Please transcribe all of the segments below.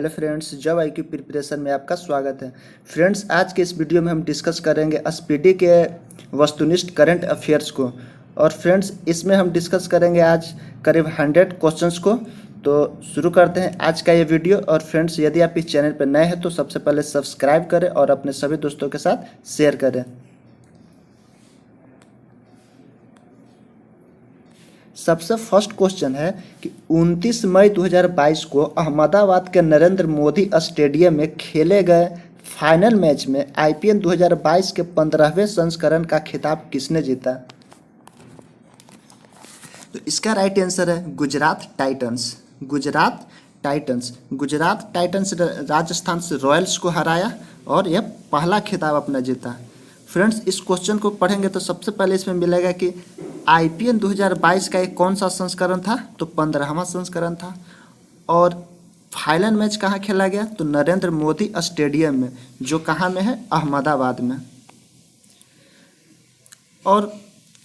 Hello friends, job IQ preparation में आपका स्वागत है। फ्रेंड्स, आज के इस वीडियो में हम डिस्कस करेंगे एसपीडी के वस्तुनिष्ठ करंट अफेयर्स को। और फ्रेंड्स, इसमें हम डिस्कस करेंगे आज करीब 100 क्वेश्चंस को। तो शुरू करते हैं आज का ये वीडियो। और फ्रेंड्स, यदि आप इस चैनल पर नए हैं तो सबसे पहले सब्सक्राइब करें और अपने सभी दोस्तों के साथ शेयर करें। सबसे फर्स्ट क्वेश्चन है कि 29 मई 2022 को अहमदाबाद के नरेंद्र मोदी स्टेडियम में खेले गए फाइनल मैच में आईपीएल 2022 के 15वें संस्करण का खिताब किसने जीता? तो इसका राइट आंसर है गुजरात टाइटंस। गुजरात टाइटंस राजस्थान से रॉयल्स को हराया और यह पहला खिताब अपना जीता। फ्रेंड्स, इस क्वेश्चन को पढ़ेंगे तो सबसे पहले इसमें मिलेगा कि आईपीएल 2022 का एक कौन सा संस्करण था? तो 15वां संस्करण था। और फाइनल मैच कहाँ खेला गया? तो नरेंद्र मोदी स्टेडियम में, जो कहाँ में है? अहमदाबाद में। और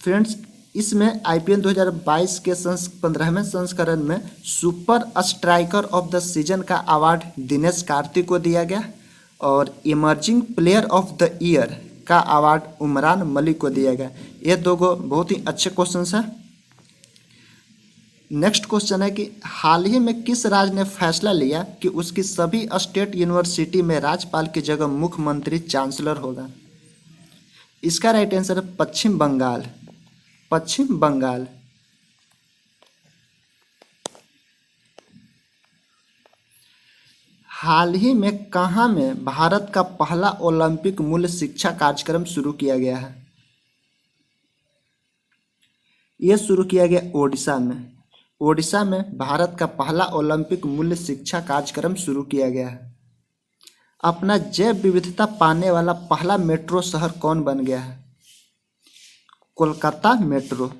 फ्रेंड्स, इसमें आईपीएल 2022 के 15वें संस्करण में super striker of the season का अवार्ड दिनेश कार्तिक को दिया गया और emerging player of the year का अवार्ड उमरान मलिक को दिया गया। ये दो बहुत ही अच्छे क्वेश्चंस हैं। नेक्स्ट क्वेश्चन है कि हाल ही में किस राज्य ने फैसला लिया कि उसकी सभी स्टेट यूनिवर्सिटी में राज्यपाल की जगह मुख्यमंत्री चांसलर होगा? इसका राइट आंसर है पश्चिम बंगाल। पश्चिम बंगाल। हाल ही में कहाँ में भारत का पहला ओलंपिक मूल्य शिक्षा कार्यक्रम शुरू किया गया है? यह शुरू किया गया ओडिशा में। ओडिशा में भारत का पहला ओलंपिक मूल्य शिक्षा कार्यक्रम शुरू किया गया है। अपना जैव विविधता पाने वाला पहला मेट्रो शहर कौन बन गया है? कोलकाता मेट्रो।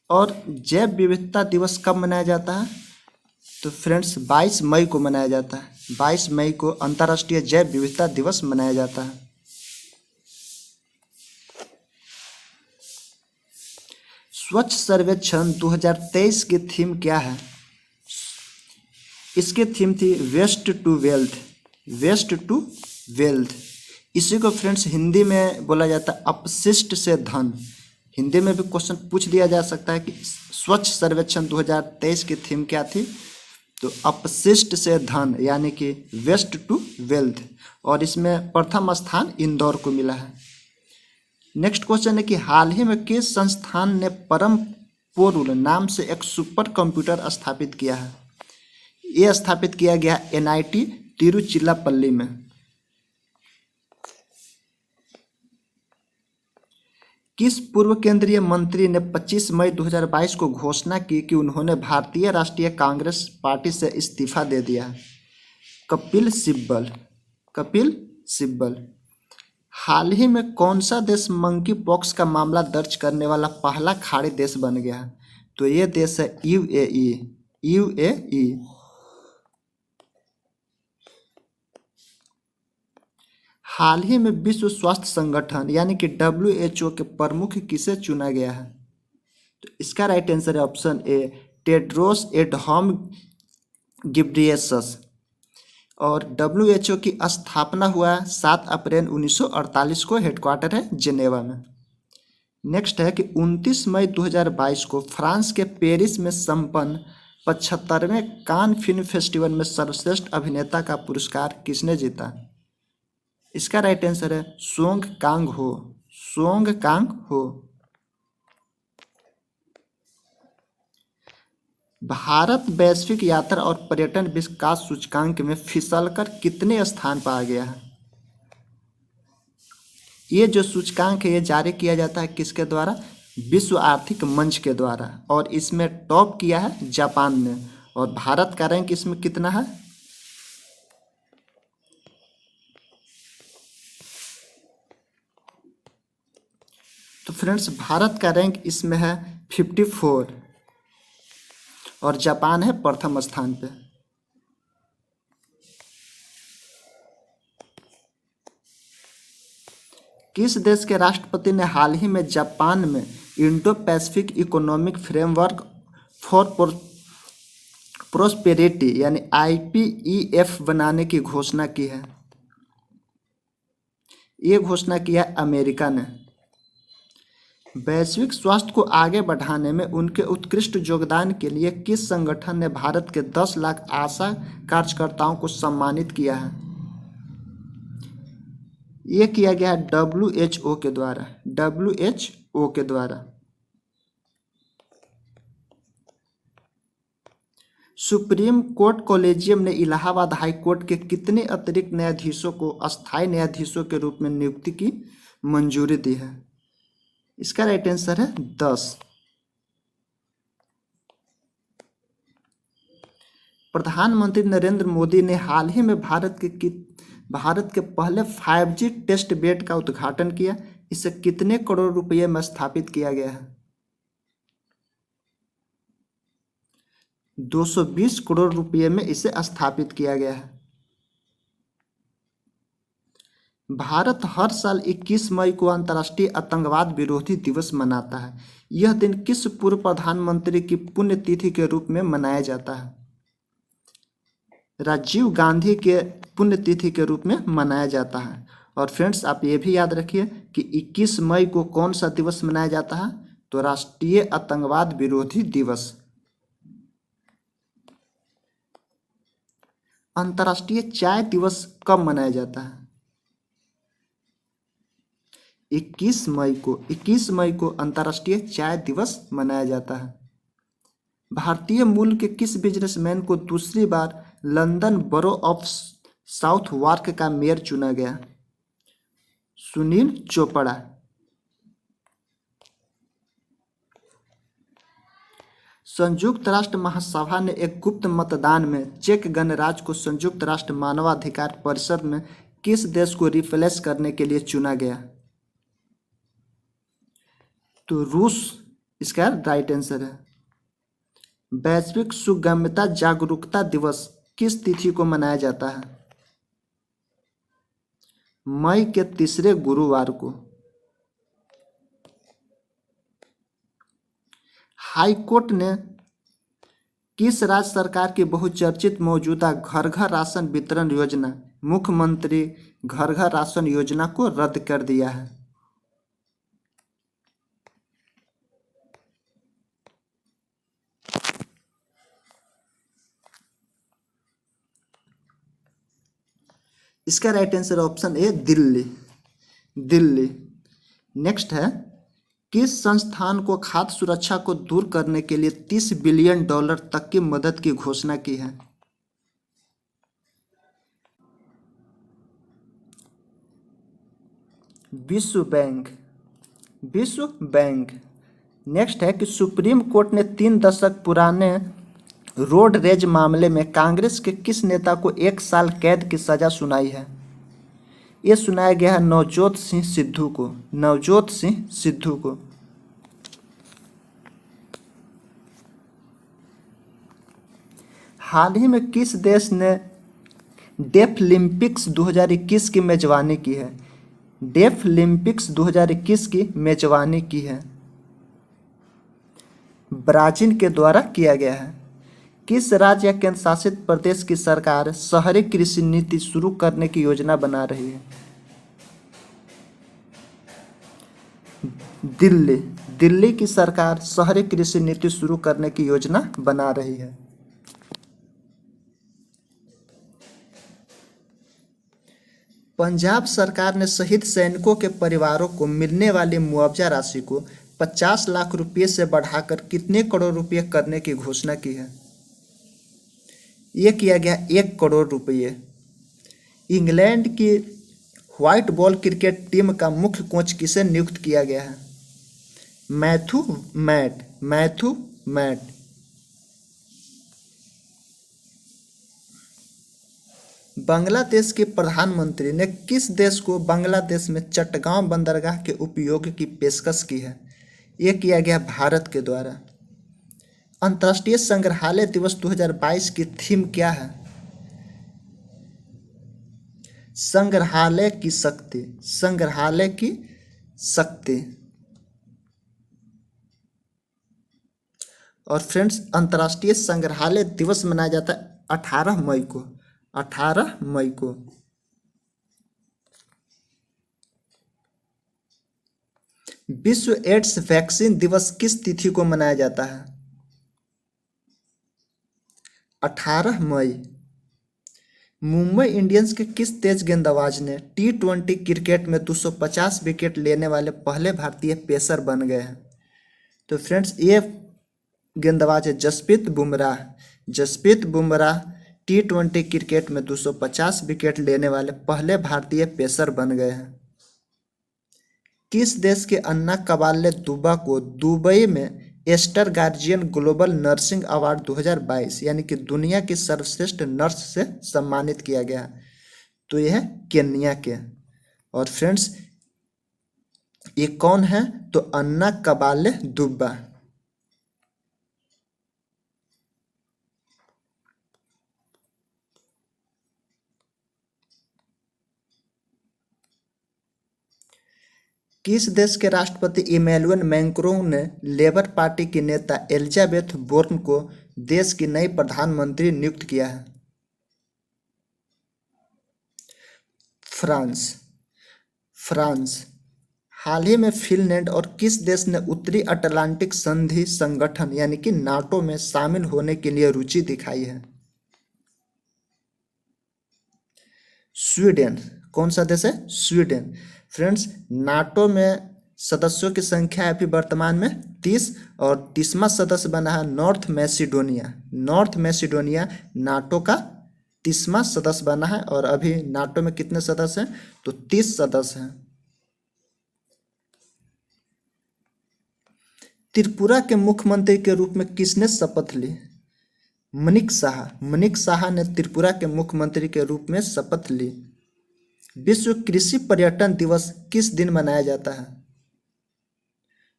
और जैव विविधता दिवस कब मनाया जाता है? तो फ्रेंड्स, 22 मई को मनाया जाता है। 22 मई को अंतर्राष्ट्रीय जैव विविधता दिवस मनाया जाता है। स्वच्छ सर्वेक्षण 2023 की थीम क्या है? इसकी थीम थी waste to wealth. Waste to wealth. इसी को फ्रेंड्स हिंदी में बोला जाता है अपशिष्ट से धन। हिंदी में भी क्वेश्चन पूछ दिया जा सकता है कि स्वच्छ सर्वेक्षण 2023 की थीम क्या थी? तो अपशिष्ट से धन, यानी कि वेस्ट टू वेल्थ। और इसमें प्रथम स्थान इंदौर को मिला है। नेक्स्ट क्वेश्चन है कि हाल ही में किस संस्थान ने परम पोरुल नाम से एक सुपर कंप्यूटर स्थापित किया है? यह स्थापित किया गया एनआईटी तिरुचिरापल्ली में। किस पूर्व केंद्रीय मंत्री ने 25 मई 2022 को घोषणा की कि उन्होंने भारतीय राष्ट्रीय कांग्रेस पार्टी से इस्तीफा दे दिया? कपिल सिब्बल। कपिल सिब्बल। हाल ही में कौन सा देश मंकी पॉक्स का मामला दर्ज करने वाला पहला खाड़ी देश बन गया है? तो ये देश है यूएई। यूएई। हाल ही में विश्व स्वास्थ्य संगठन यानी कि WHO के प्रमुख किसे चुना गया है? तो इसका राइट आंसर है ऑप्शन ए, टेड्रोस एडहानोम गिब्रियेसस। और WHO की स्थापना हुआ 7 अप्रैल 1948 को। हेडक्वार्टर है जेनेवा में। नेक्स्ट है कि 29 मई 2022 को फ्रांस के पेरिस में संपन्न 75वें कान फिल्म फेस्टिवल में सर्वश्रेष्ठ अभिनेता का पुरस्कार किसने जीता? इसका राइट आंसर है सोंग कांग हो। सोंग कांग हो। भारत वैश्विक यात्रा और पर्यटन विकास सूचकांक में फिसलकर कितने स्थान पर आ गया है? ये जो सूचकांक है ये जारी किया जाता है किसके द्वारा? विश्व आर्थिक मंच के द्वारा। और इसमें टॉप किया है जापान ने। और भारत का रैंक इसमें कितना है? तो फ्रेंड्स, भारत का रैंक इसमें है 54 और जापान है प्रथम स्थान पे। किस देश के राष्ट्रपति ने हाल ही में जापान में Indo Pacific economic framework for prosperity यानी IPEF बनाने की घोषणा की है? ये घोषणा किया अमेरिका ने। वैश्विक स्वास्थ्य को आगे बढ़ाने में उनके उत्कृष्ट योगदान के लिए किस संगठन ने भारत के 10 लाख आशा कार्यकर्ताओं को सम्मानित किया है? ये किया गया है WHO के द्वारा। WHO के द्वारा। सुप्रीम कोर्ट कॉलेजियम ने इलाहाबाद हाई कोर्ट के कितने अतिरिक्त न्यायाधीशों को अस्थायी न्यायाधीशों के रूप में नियुक्ति की मंजूरी दी है? इसका राइट आंसर है 10। प्रधानमंत्री नरेंद्र मोदी ने हाल ही में भारत के पहले 5G टेस्ट बेड का उद्घाटन किया। इसे कितने करोड़ रुपए में स्थापित किया गया है? 220 करोड़ रुपए में इसे स्थापित किया गया है। भारत हर साल 21 मई को अंतर्राष्ट्रीय आतंकवाद विरोधी दिवस मनाता है। यह दिन किस पूर्व प्रधानमंत्री की पुण्यतिथि के रूप में मनाया जाता है? राजीव गांधी के पुण्यतिथि के रूप में मनाया जाता है। और फ्रेंड्स, आप ये भी याद रखिए कि 21 मई को कौन सा दिवस मनाया जाता है? तो राष्ट्रीय आतंकवाद विरोधी दिवस। अंतर्राष्ट्रीय चाय दिवस कब मनाया जाता है? 21 मई को अंतर्राष्ट्रीय चाय दिवस मनाया जाता है। भारतीय मूल के किस बिजनेसमैन को दूसरी बार लंदन बरो ऑफ साउथवार्क का मेयर चुना गया? सुनील चोपड़ा। संयुक्त राष्ट्र महासभा ने एक गुप्त मतदान में चेक गणराज्य को संयुक्त राष्ट्र मानवाधिकार परिषद में किस देश को रिप्लेस करने के लिए चुना गया? तो रूस इसका राइट आंसर है। वैश्विक सुगम्यता जागरूकता दिवस किस तिथि को मनाया जाता है? मई के तीसरे गुरुवार को। हाई कोर्ट ने किस राज्य सरकार की बहुचर्चित मौजूदा घर घर राशन वितरण योजना मुख्यमंत्री घर घर राशन योजना को रद्द कर दिया है? इसका right answer option A Delhi. Next है, किस संस्थान को खाद्य सुरक्षा को दूर करने के लिए $30 बिलियन तक की मदद की घोषणा की है? विश्व बैंक। नेक्स्ट है कि सुप्रीम कोर्ट ने 3 दशक पुराने रोड रेज मामले में कांग्रेस के किस नेता को 1 साल कैद की सजा सुनाई है? ये सुनाया गया है नवजोत सिंह सिद्धू को। हाल ही में किस देश ने डेफलिम्पिक्स 2021 की मेजबानी की है? डेफलिम्पिक्स 2021 की मेजबानी की है। ब्राजील के द्वारा किया गया है। किस राज्य या केंद्र शासित प्रदेश की सरकार शहरी कृषि नीति शुरू करने की योजना बना रही है? दिल्ली की सरकार शहरी कृषि नीति शुरू करने की योजना बना रही है। पंजाब सरकार ने शहीद सैनिकों के परिवारों को मिलने वाली मुआवजा राशि को 50 लाख रुपये से बढ़ाकर कितने करोड़ रुपये करने की घोषणा की है? ये किया गया 1 करोड़ रुपये। इंग्लैंड की व्हाइट बॉल क्रिकेट टीम का मुख्य कोच किसे नियुक्त किया गया है? Matthew mat. बांग्लादेश के प्रधानमंत्री ने किस देश को बांग्लादेश में चट्टगांव बंदरगाह के उपयोग की पेशकश की है? ये किया गया भारत के द्वारा। अंतर्राष्ट्रीय संग्रहालय दिवस 2022 की थीम क्या है? संग्रहालय की शक्ति। और फ्रेंड्स अंतर्राष्ट्रीय संग्रहालय दिवस मनाया जाता है 18 मई को। 18 मई को। विश्व एड्स वैक्सीन दिवस किस तिथि को मनाया जाता है? 18 मई। मुंबई इंडियंस के किस तेज गेंदबाज ने T20 क्रिकेट में 250 विकेट लेने वाले पहले भारतीय पेसर बन गए हैं? तो फ्रेंड्स ये गेंदबाज है जसप्रीत बुमराह। जसप्रीत बुमराह T20 क्रिकेट में 250 विकेट लेने वाले पहले भारतीय पेसर बन गए हैं। किस देश के अन्ना कबाले दुबा को दुबई में Aster Guardian Global Nursing Award 2022 यानी कि दुनिया की सर्वश्रेष्ठ नर्स से सम्मानित किया गया? तो यह है केन्या के। और फ्रेंड्स ये कौन है? तो अन्ना कबाले दुबा। किस देश के राष्ट्रपति इमैनुअल मैक्रों ने लेबर पार्टी की नेता एलिजाबेथ बोर्न को देश की नई प्रधानमंत्री नियुक्त किया है? फ्रांस। फ्रांस। हाल ही में फिनलैंड और किस देश ने उत्तरी अटलांटिक संधि संगठन यानी कि नाटो में शामिल होने के लिए रुचि दिखाई है? स्वीडन। कौन सा देश है? स्वीडन। फ्रेंड्स नाटो में सदस्यों की संख्या है अभी वर्तमान में 30 और 30वां सदस्य बना है north Macedonia. North Macedonia NATO का 30वां सदस्य बना है और अभी नाटो में कितने सदस्य हैं? तो 30 सदस्य हैं। त्रिपुरा के मुख्यमंत्री के रूप में किसने शपथ ली? मनिक साहा। मनिक साहा ने त्रिपुरा के मुख्यमंत्री के रूप में शपथ ली। विश्व कृषि पर्यटन दिवस किस दिन मनाया जाता है?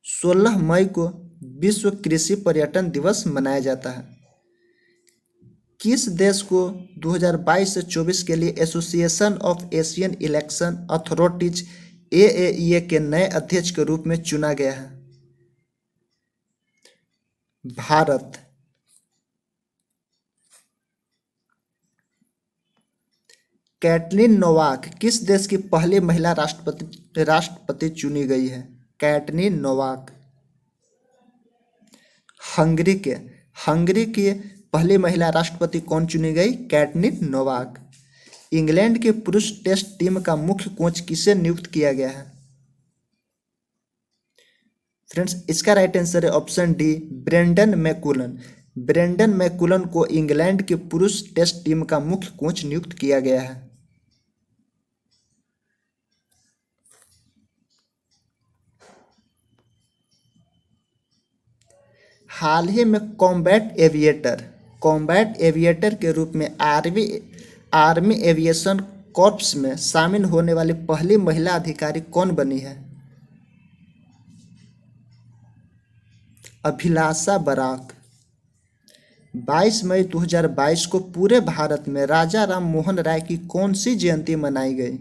16 मई को विश्व कृषि पर्यटन दिवस मनाया जाता है। किस देश को 2022 से 24 के लिए association of Asian election authorities AAEA के नए अध्यक्ष के रूप में चुना गया है? भारत। कैटरीन नोवाक किस देश की पहली महिला राष्ट्रपति चुनी गई है? कैटरीन नोवाक हंगरी के। हंगरी की पहली महिला राष्ट्रपति कौन चुनी गई? Katrin Novak. इंग्लैंड की पुरुष टेस्ट टीम का मुख्य कोच किसे नियुक्त किया गया है? फ्रेंड्स इसका राइट आंसर है ऑप्शन डी ब्रेंडन मैकुलन। ब्रेंडन मैकुलन को इंग्लैंड की पुरुष टेस्ट टीम का मुख्य कोच नियुक्त किया गया है। हाल ही में कॉम्बैट एविएटर के रूप में आर्मी एविएशन कॉर्प्स में शामिल होने वाली पहली महिला अधिकारी कौन बनी है? अभिलाषा बराक। 22 मई 2022 को पूरे भारत में राजा राम मोहन राय की कौन सी जयंती मनाई गई?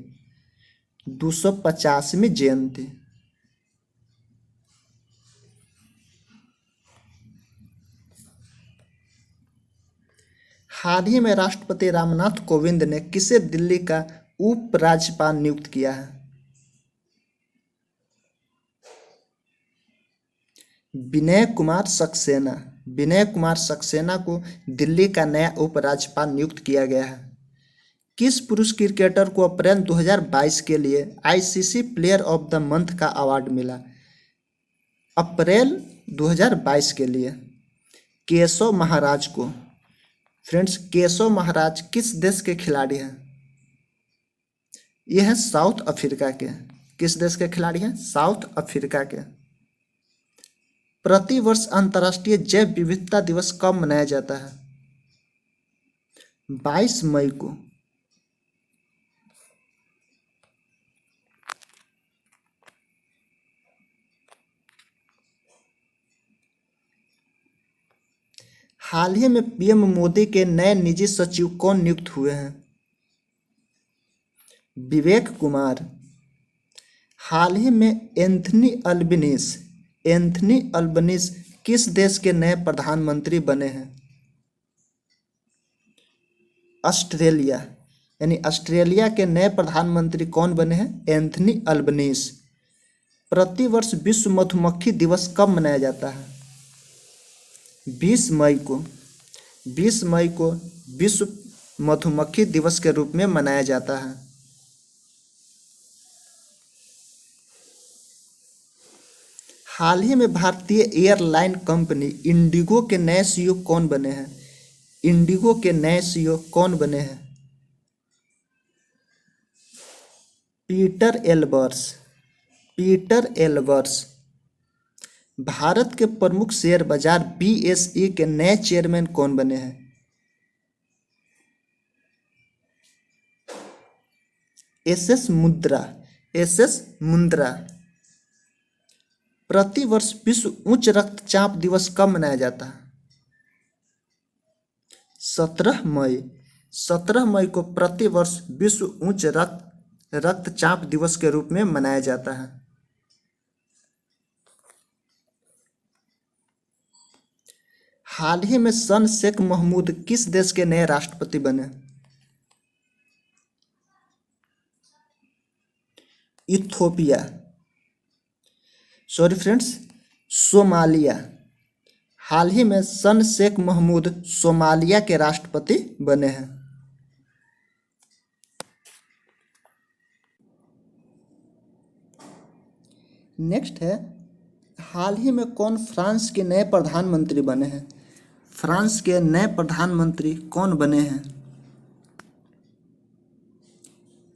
250वीं जयंती। हाल ही में राष्ट्रपति रामनाथ कोविंद ने किसे दिल्ली का उपराज्यपाल नियुक्त किया है? विनय कुमार सक्सेना। विनय कुमार सक्सेना को दिल्ली का नया उपराज्यपाल नियुक्त किया गया है। किस पुरुष क्रिकेटर को अप्रैल 2022 के लिए ICC player of the month का अवार्ड मिला? अप्रैल 2022 के लिए केशव महाराज को। फ्रेंड्स केशव महाराज किस देश के खिलाड़ी हैं? यह है साउथ अफ्रीका के। किस देश के खिलाड़ी हैं? साउथ अफ्रीका के। प्रतिवर्ष अंतर्राष्ट्रीय जैव विविधता दिवस कब मनाया जाता है? 22 मई को। हाल ही में PM मोदी के नए निजी सचिव कौन नियुक्त हुए हैं? विवेक कुमार। हाल ही में एंथनी अल्बनीज किस देश के नए प्रधानमंत्री बने हैं? ऑस्ट्रेलिया, यानी ऑस्ट्रेलिया के नए प्रधानमंत्री कौन बने हैं? Anthony Albanese. प्रतिवर्ष विश्व मधुमक्खी दिवस कब मनाया जाता है? 20 मई को। 20 मई को विश्व मधुमक्खी दिवस के रूप में मनाया जाता है। हाल ही में भारतीय एयरलाइन कंपनी इंडिगो के नए सीईओ कौन बने हैं? इंडिगो के नए सीईओ कौन बने हैं? Peter Elbers. Peter Elbers. Bharat के प्रमुख शेयर बाजार बीएसई के नए चेयरमैन कौन बने हैं? एसएस मुंद्रा। एसएस मुंद्रा। प्रतिवर्ष विश्व उच्च रक्तचाप दिवस कब मनाया जाता है? 17 मई। 17 मई को प्रतिवर्ष विश्व उच्च रक्तचाप दिवस के रूप में मनाया जाता है। हाल ही में सन शेख महमूद किस देश के नए राष्ट्रपति बने? Ethiopia, sorry friends, Somalia. हाल ही में सन शेख महमूद सोमालिया के राष्ट्रपति बने हैं। नेक्स्ट है, हाल ही में कौन फ्रांस के नए प्रधानमंत्री बने हैं? फ्रांस के नए प्रधानमंत्री कौन बने हैं?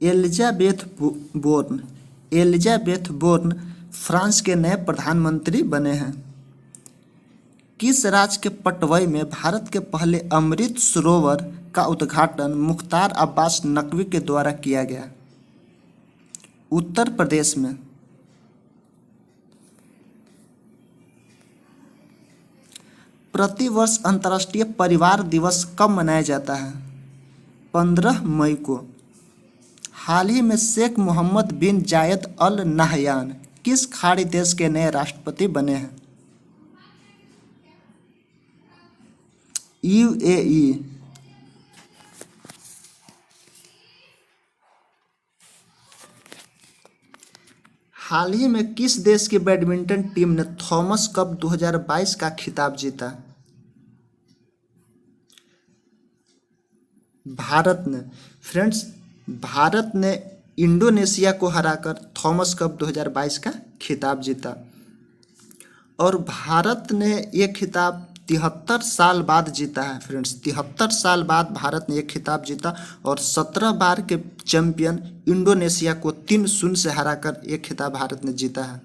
Elisabeth Borne. Elisabeth Borne France के नए प्रधानमंत्री बने हैं। किस राज्य के पटवई में भारत के पहले अमृत सरोवर का उद्घाटन मुख्तार अब्बास नकवी के द्वारा किया गया? उत्तर प्रदेश में। प्रतिवर्ष अंतर्राष्ट्रीय परिवार दिवस कब मनाया जाता है? 15 मई को। हाल ही में शेख मोहम्मद बिन जायद अल नाहयान किस खाड़ी देश के नए राष्ट्रपति बने हैं? यूएई। हाल ही में किस देश की बैडमिंटन टीम ने थॉमस कप 2022 का खिताब जीता? भारत ने। फ्रेंड्स, भारत ने इंडोनेशिया को हराकर थॉमस कप 2022 का खिताब जीता और भारत ने ये खिताब 73 साल बाद जीता है। फ्रेंड्स, 73 साल बाद भारत ने ये खिताब जीता और 17 बार के चैंपियन इंडोनेशिया को 3-0 से हराकर ये खिताब भारत ने जीता है।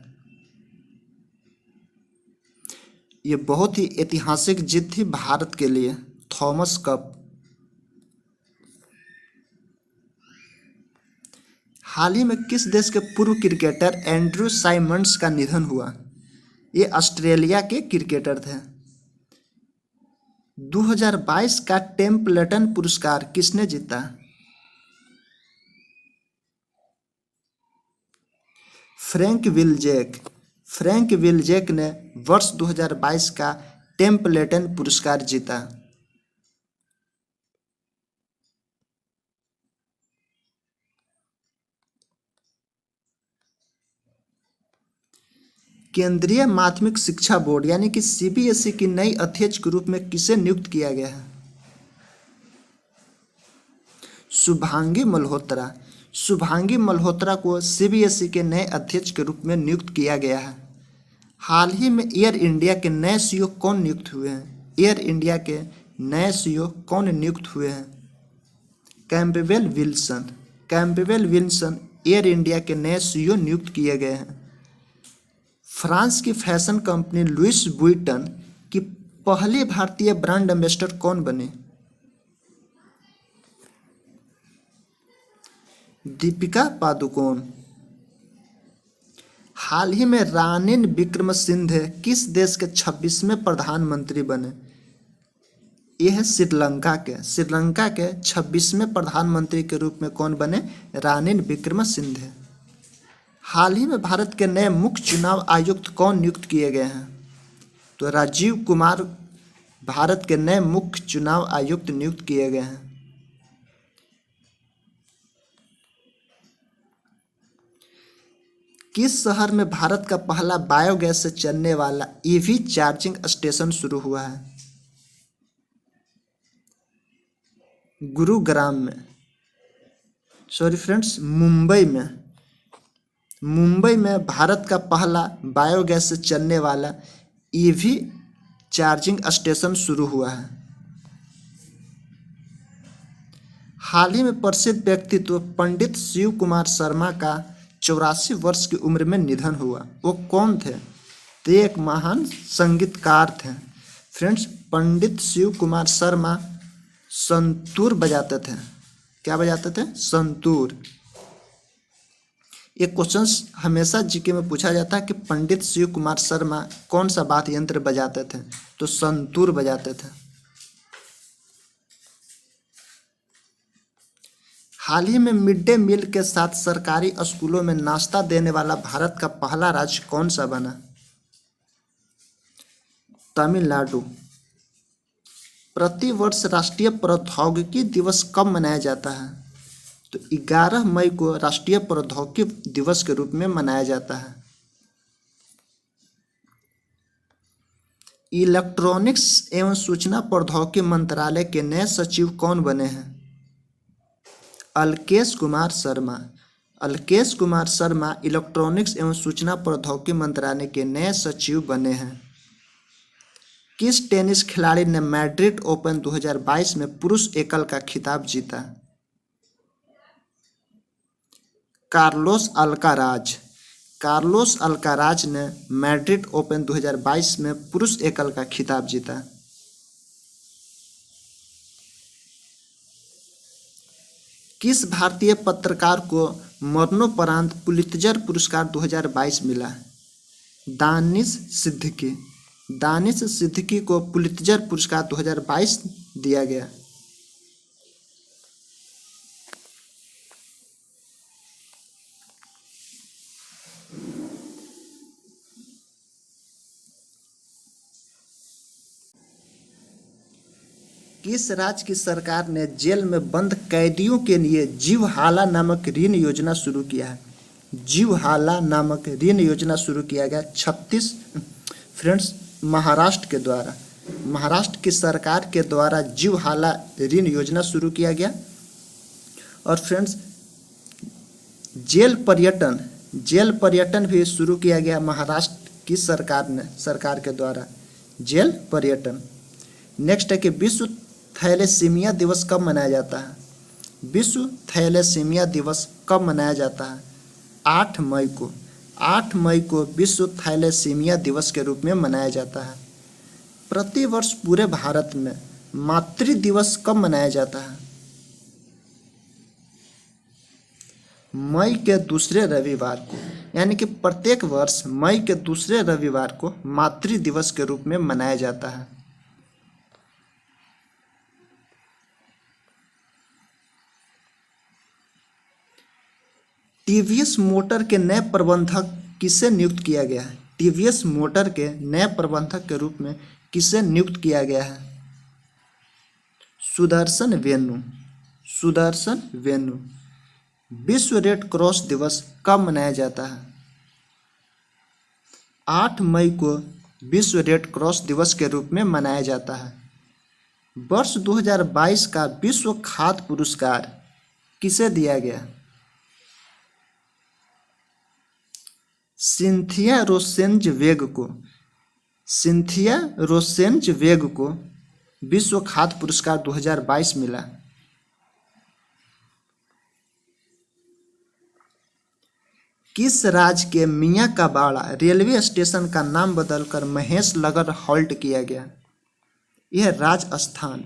ये बहुत ही ऐतिहासिक जीत थी भारत के लिए, थॉमस कप। हाल ही में किस देश के पूर्व क्रिकेटर एंड्रू साइमंड्स का निधन हुआ? ये ऑस्ट्रेलिया के क्रिकेटर थे। 2022 का टेम्पल्टन पुरस्कार किसने जीता? Frank Wilczek. फ्रैंक विल्जेक ने वर्ष 2022 का टेम्पल्टन पुरस्कार जीता। केंद्रीय माध्यमिक शिक्षा बोर्ड यानी कि सीबीएसई की नई अध्यक्ष के रूप में किसे नियुक्त किया गया है? शुभांगी मल्होत्रा। शुभांगी मल्होत्रा को सीबीएसई के नए अध्यक्ष के रूप में नियुक्त किया गया है। हाल ही में एयर इंडिया के नए सीईओ कौन नियुक्त हुए हैं? एयर इंडिया के नए सीईओ कौन नियुक्त हुए हैं? Campbell Wilson. Campbell Wilson air India के नए सीईओ नियुक्त किए गए हैं। फ्रांस की फैशन कंपनी लुइस वुइटन की पहली भारतीय ब्रांड एम्बेसडर कौन बने? दीपिका पादुकोण। हाल ही में रानिल विक्रमसिंघे किस देश के 26वें प्रधानमंत्री बने? यह है श्रीलंका के। श्रीलंका के 26वें प्रधानमंत्री के रूप में कौन बने? रानिल विक्रमसिंघे। हाल ही में भारत के नए मुख्य चुनाव आयुक्त कौन नियुक्त किए गए हैं? तो राजीव कुमार भारत के नए मुख्य चुनाव आयुक्त नियुक्त किए गए हैं। किस शहर में भारत का पहला बायोगैस से चलने वाला ईवी चार्जिंग स्टेशन शुरू हुआ है? गुरुग्राम में, सॉरी फ्रेंड्स, मुंबई में भारत का पहला बायोगैस से चलने वाला ईवी चार्जिंग स्टेशन शुरू हुआ है। हाल ही में प्रसिद्ध व्यक्तित्व पंडित शिव कुमार शर्मा का 84 वर्ष की उम्र में निधन हुआ। वो कौन थे? तो ये एक महान संगीतकार थे। फ्रेंड्स, पंडित शिव कुमार शर्मा संतूर बजाते थे। क्या बजाते थे? संतूर। ये क्वेश्चन हमेशा जीके में पूछा जाता है कि पंडित शिव कुमार शर्मा कौन सा वाद्य यंत्र बजाते थे? तो संतूर बजाते थे। हाल ही में मिड डे मील के साथ सरकारी स्कूलों में नाश्ता देने वाला भारत का पहला राज्य कौन सा बना? तमिलनाडु। प्रतिवर्ष राष्ट्रीय प्रौद्योगिकी दिवस कब मनाया जाता है? तो 11 मई को राष्ट्रीय प्रौद्योगिकी दिवस के रूप में मनाया जाता है। इलेक्ट्रॉनिक्स एवं सूचना प्रौद्योगिकी मंत्रालय के नए सचिव कौन बने हैं? अलकेश कुमार शर्मा। अलकेश कुमार शर्मा इलेक्ट्रॉनिक्स एवं सूचना प्रौद्योगिकी मंत्रालय के नए सचिव बने हैं। किस टेनिस खिलाड़ी ने मैड्रिड ओपन 2022 में पुरुष एकल का खिताब जीता? Carlos Alcaraz. कार्लोस अल्काराज ने मैड्रिड ओपन 2022 में पुरुष एकल का खिताब जीता। किस भारतीय पत्रकार को मरणोपरांत पुलित्जर पुरस्कार 2022 मिला? दानिश सिद्दीकी। दानिश सिद्दीकी को पुलित्जर पुरस्कार 2022 दिया गया। किस राज्य की सरकार ने जेल में बंद कैदियों के लिए जीवहाला नामक ऋण योजना शुरू किया है? जीवहाला नामक ऋण योजना शुरू किया गया 36 फ्रेंड्स महाराष्ट्र के द्वारा। महाराष्ट्र की सरकार के द्वारा जीवहाला ऋण योजना शुरू किया गया। और फ्रेंड्स, जेल पर्यटन भी शुरू किया गया महाराष्ट्र की सरकार के द्वारा जेल पर्यटन। नेक्स्ट है कि विश्व थैलेसीमिया दिवस कब मनाया जाता है? विश्व थैलेसीमिया दिवस कब मनाया जाता है? 8 मई को। 8 मई को विश्व थैलेसीमिया दिवस के रूप में मनाया जाता है। प्रतिवर्ष पूरे भारत में मातृ दिवस कब मनाया जाता है? मई के दूसरे रविवार को। यानी कि प्रत्येक वर्ष मई के दूसरे रविवार को मातृ दिवस के रूप में मनाया जाता है। टीवीएस मोटर के नए प्रबंधक किसे नियुक्त किया गया है? टीवीएस मोटर के नए प्रबंधक के रूप में किसे नियुक्त किया गया है? सुदर्शन वेनु। सुदर्शन वेनु। विश्व रेड क्रॉस दिवस कब मनाया जाता है? 8 मई को विश्व रेड क्रॉस दिवस के रूप में मनाया जाता है। वर्ष 2022 का विश्व खाद्य पुरस्कार किसे दिया गया? सिंथिया रोसेंजवेग को। सिंथिया रोसेंजवेग को विश्व खाद्य पुरस्कार 2022 मिला। किस राज्य के मियाँ का बाड़ा रेलवे स्टेशन का नाम बदलकर महेश नगर हॉल्ट किया गया? यह राजस्थान।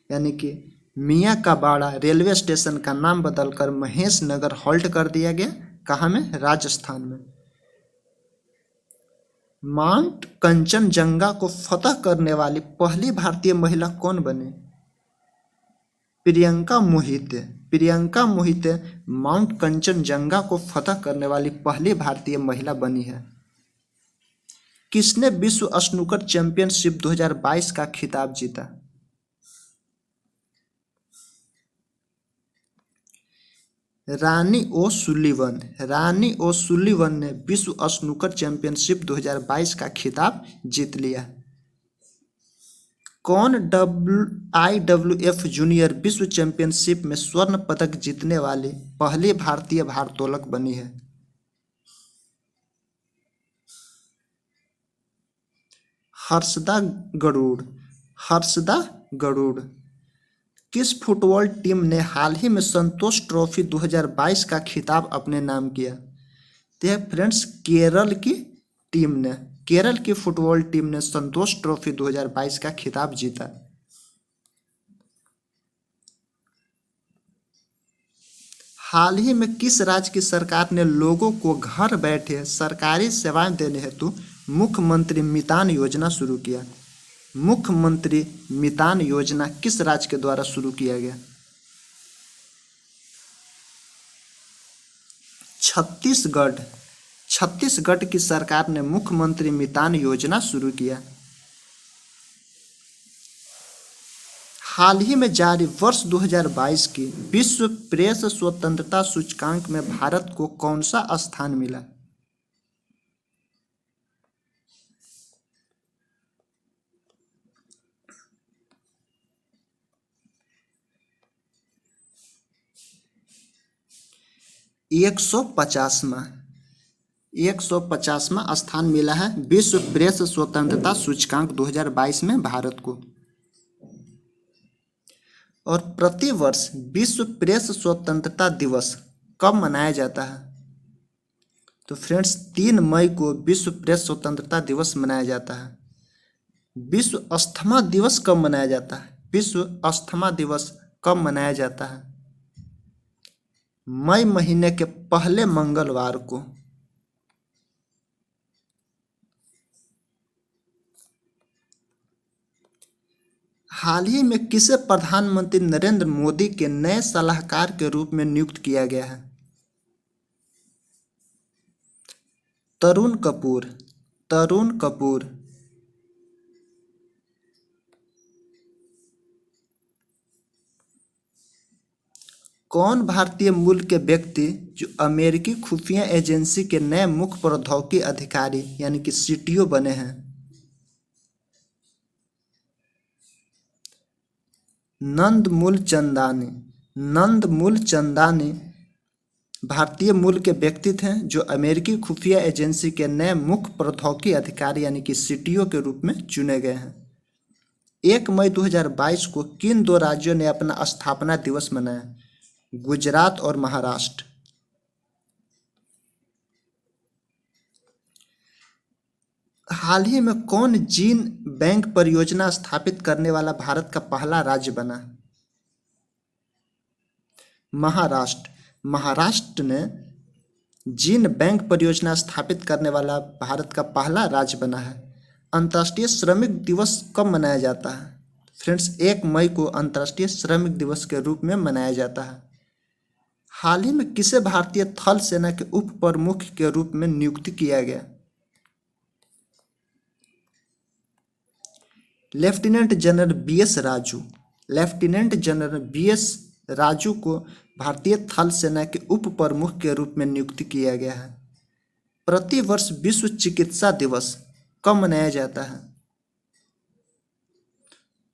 यानी कि मियाँ का बाड़ा रेलवे स्टेशन का नाम बदलकर महेश नगर हॉल्ट कर दिया गया। कहाँ में? राजस्थान में। माउंट कंचनजंगा को फतह करने वाली पहली भारतीय महिला कौन बनी? प्रियंका मोहिते। प्रियंका मोहिते माउंट कंचनजंगा को फतह करने वाली पहली भारतीय महिला बनी है। किसने विश्व स्नूकर चैंपियनशिप 2022 का खिताब जीता? रानी ओ सुलिवन ने विश्व स्नूकर चैंपियनशिप 2022 का खिताब जीत लिया। कौन IWF जूनियर विश्व चैंपियनशिप में स्वर्ण पदक जीतने वाली पहली भारतीय भारोत्तोलक बनी है? हर्षदा गरुड़। किस फुटबॉल टीम ने हाल ही में संतोष ट्रॉफी 2022 का खिताब अपने नाम किया? तो फ्रेंड्स केरल की फुटबॉल टीम ने संतोष ट्रॉफी 2022 का खिताब जीता। हाल ही में किस राज्य की सरकार ने लोगों को घर बैठे सरकारी सेवाएं देने हेतु मुख्यमंत्री मितान योजना शुरू किया? मुख्यमंत्री मितान योजना किस राज्य के द्वारा शुरू किया गया? छत्तीसगढ़ की सरकार ने मुख्यमंत्री मितान योजना शुरू किया। हाल ही में जारी वर्ष 2022 की विश्व प्रेस स्वतंत्रता सूचकांक में भारत को कौन सा स्थान मिला? एक सौ 150वां स्थान मिला है विश्व प्रेस स्वतंत्रता सूचकांक 2022 में भारत को। और प्रतिवर्ष विश्व प्रेस स्वतंत्रता दिवस कब मनाया जाता है? तो फ्रेंड्स 3 मई को विश्व प्रेस स्वतंत्रता दिवस मनाया जाता है। विश्व अस्थमा दिवस कब मनाया जाता है? विश्व अस्थमा दिवस कब मनाया जाता है? मई महीने के पहले मंगलवार को। हाल ही में किसे प्रधानमंत्री नरेंद्र मोदी के नए सलाहकार के रूप में नियुक्त किया गया है? तरुण कपूर। कौन भारतीय मूल के व्यक्ति जो अमेरिकी खुफिया एजेंसी के नए मुख्य प्रौद्योगिकी अधिकारी यानी कि CTO बने हैं? नंदमूल चंदानी भारतीय मूल के व्यक्ति थे जो अमेरिकी खुफिया एजेंसी के नए मुख्य प्रौद्योगिकी अधिकारी यानी कि CTO के रूप में चुने गए हैं। 1 मई 2022 को किन 2 राज्यों ने अपना स्थापना दिवस मनाया? गुजरात और महाराष्ट्र। हाल ही में कौन जीन बैंक परियोजना स्थापित करने वाला भारत का पहला राज्य बना? महाराष्ट्र ने जीन बैंक परियोजना स्थापित करने वाला भारत का पहला राज्य बना है। अंतर्राष्ट्रीय श्रमिक दिवस कब मनाया जाता है? फ्रेंड्स 1 मई को अंतर्राष्ट्रीय श्रमिक दिवस के रूप में मनाया जाता है। हाल ही में किसे भारतीय थल सेना के उप प्रमुख के रूप में नियुक्त किया गया? लेफ्टिनेंट जनरल BS राजू को भारतीय थल सेना के उप प्रमुख के रूप में नियुक्त किया गया है। प्रतिवर्ष विश्व चिकित्सा दिवस कब मनाया जाता है?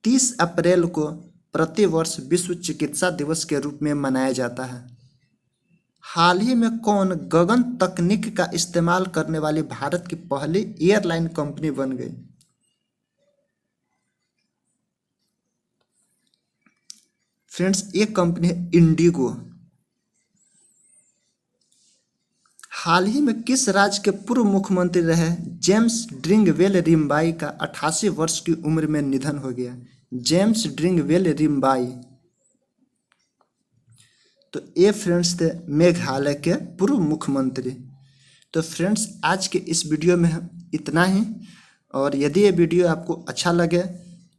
30 अप्रैल को प्रतिवर्ष विश्व चिकित्सा दिवस के रूप में मनाया जाता है। हाल ही में कौन गगन तकनीक का इस्तेमाल करने वाली भारत की पहली एयरलाइन कंपनी बन गई? फ्रेंड्स एक कंपनी है इंडिगो। हाल ही में किस राज्य के पूर्व मुख्यमंत्री रहे जेम्स ड्रिंगवेल रिम्बाई का 88 वर्ष की उम्र में निधन हो गया? जेम्स ड्रिंगवेल रिम्बाई। तो ये फ्रेंड्स थे मेघालय के पूर्व मुख्यमंत्री। तो फ्रेंड्स आज के इस वीडियो में इतना ही, और यदि ये वीडियो आपको अच्छा लगे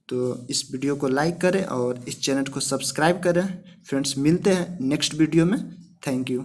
तो इस वीडियो को लाइक करें और इस चैनल को सब्सक्राइब करें। फ्रेंड्स मिलते हैं नेक्स्ट वीडियो में। Thank you.